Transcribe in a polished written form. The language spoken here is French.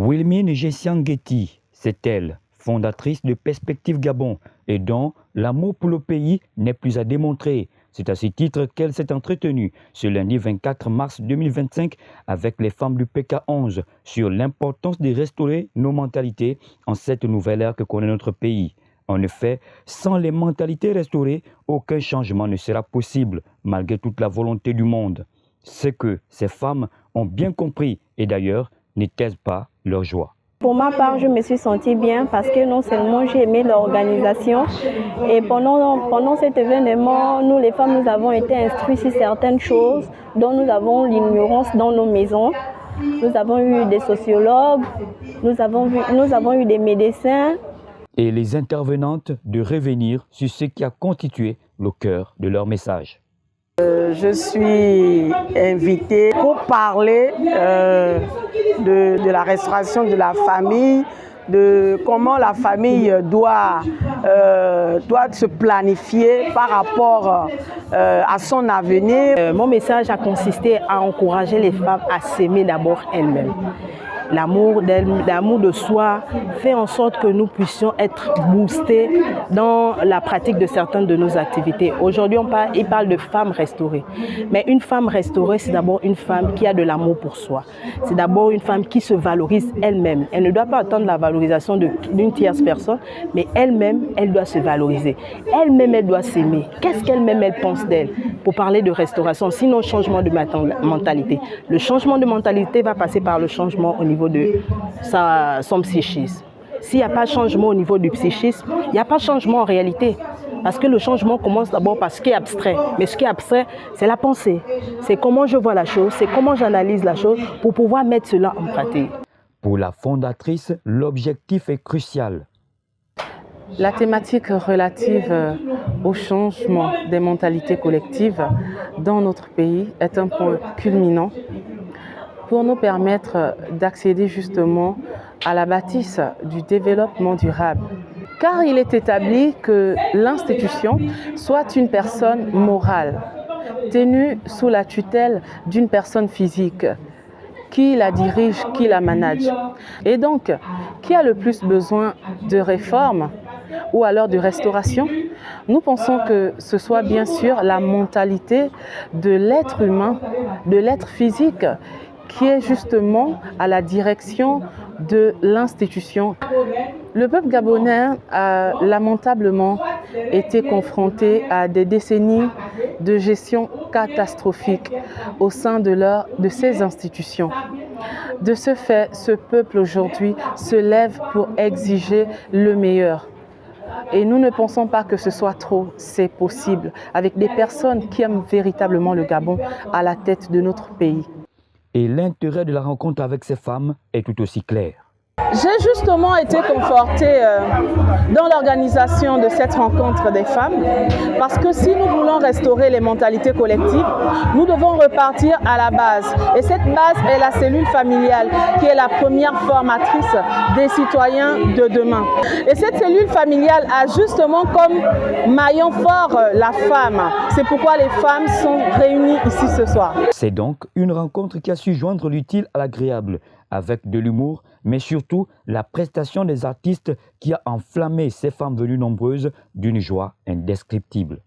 Wilmine Gessian-Guetti, c'est elle, fondatrice de Perspective Gabon, et dont l'amour pour le pays n'est plus à démontrer. C'est à ce titre qu'elle s'est entretenue ce lundi 24 mars 2025 avec les femmes du PK11 sur l'importance de restaurer nos mentalités en cette nouvelle ère que connaît notre pays. En effet, sans les mentalités restaurées, aucun changement ne sera possible, malgré toute la volonté du monde. C'est que ces femmes ont bien compris, et d'ailleurs, ne taisent pas leur joie. Pour ma part, je me suis sentie bien parce que non seulement j'ai aimé l'organisation et pendant cet événement, nous les femmes, nous avons été instruites sur certaines choses dont nous avons l'ignorance dans nos maisons. Nous avons eu des sociologues, nous avons eu des médecins. Et les intervenantes de revenir sur ce qui a constitué le cœur de leur message. Je suis invitée pour parler de la restauration de la famille, de comment la famille doit se planifier par rapport à son avenir. Mon message a consisté à encourager les femmes à s'aimer d'abord elles-mêmes. L'amour de soi fait en sorte que nous puissions être boostés dans la pratique de certaines de nos activités. Aujourd'hui, il parle de femmes restaurées. Mais une femme restaurée, c'est d'abord une femme qui a de l'amour pour soi. C'est d'abord une femme qui se valorise elle-même. Elle ne doit pas attendre la valorisation d'une tierce personne, mais elle-même, elle doit se valoriser. Elle-même, elle doit s'aimer. Qu'est-ce qu'elle-même, elle pense d'elle? Pour parler de restauration, sinon changement de mentalité. Le changement de mentalité va passer par le changement au niveau de son psychisme. S'il n'y a pas de changement au niveau du psychisme, il n'y a pas de changement en réalité. Parce que le changement commence d'abord par ce qui est abstrait. Mais ce qui est abstrait, c'est la pensée. C'est comment je vois la chose, c'est comment j'analyse la chose pour pouvoir mettre cela en pratique. Pour la fondatrice, l'objectif est crucial. La thématique relative au changement des mentalités collectives dans notre pays est un point culminant pour nous permettre d'accéder justement à la bâtisse du développement durable. Car il est établi que l'institution soit une personne morale, tenue sous la tutelle d'une personne physique, qui la dirige, qui la manage. Et donc, qui a le plus besoin de réforme ou alors de restauration? Nous pensons que ce soit bien sûr la mentalité de l'être humain, de l'être physique, qui est justement à la direction de l'institution. Le peuple gabonais a lamentablement été confronté à des décennies de gestion catastrophique au sein de ces institutions. De ce fait, ce peuple aujourd'hui se lève pour exiger le meilleur. Et nous ne pensons pas que ce soit trop, c'est possible, avec des personnes qui aiment véritablement le Gabon à la tête de notre pays. Et l'intérêt de la rencontre avec ces femmes est tout aussi clair. J'ai justement été confortée dans l'organisation de cette rencontre des femmes parce que si nous voulons restaurer les mentalités collectives, nous devons repartir à la base. Et cette base est la cellule familiale qui est la première formatrice des citoyens de demain. Et cette cellule familiale a justement comme maillon fort la femme. C'est pourquoi les femmes sont réunies ici ce soir. C'est donc une rencontre qui a su joindre l'utile à l'agréable, avec de l'humour, mais surtout la prestation des artistes qui a enflammé ces femmes venues nombreuses d'une joie indescriptible.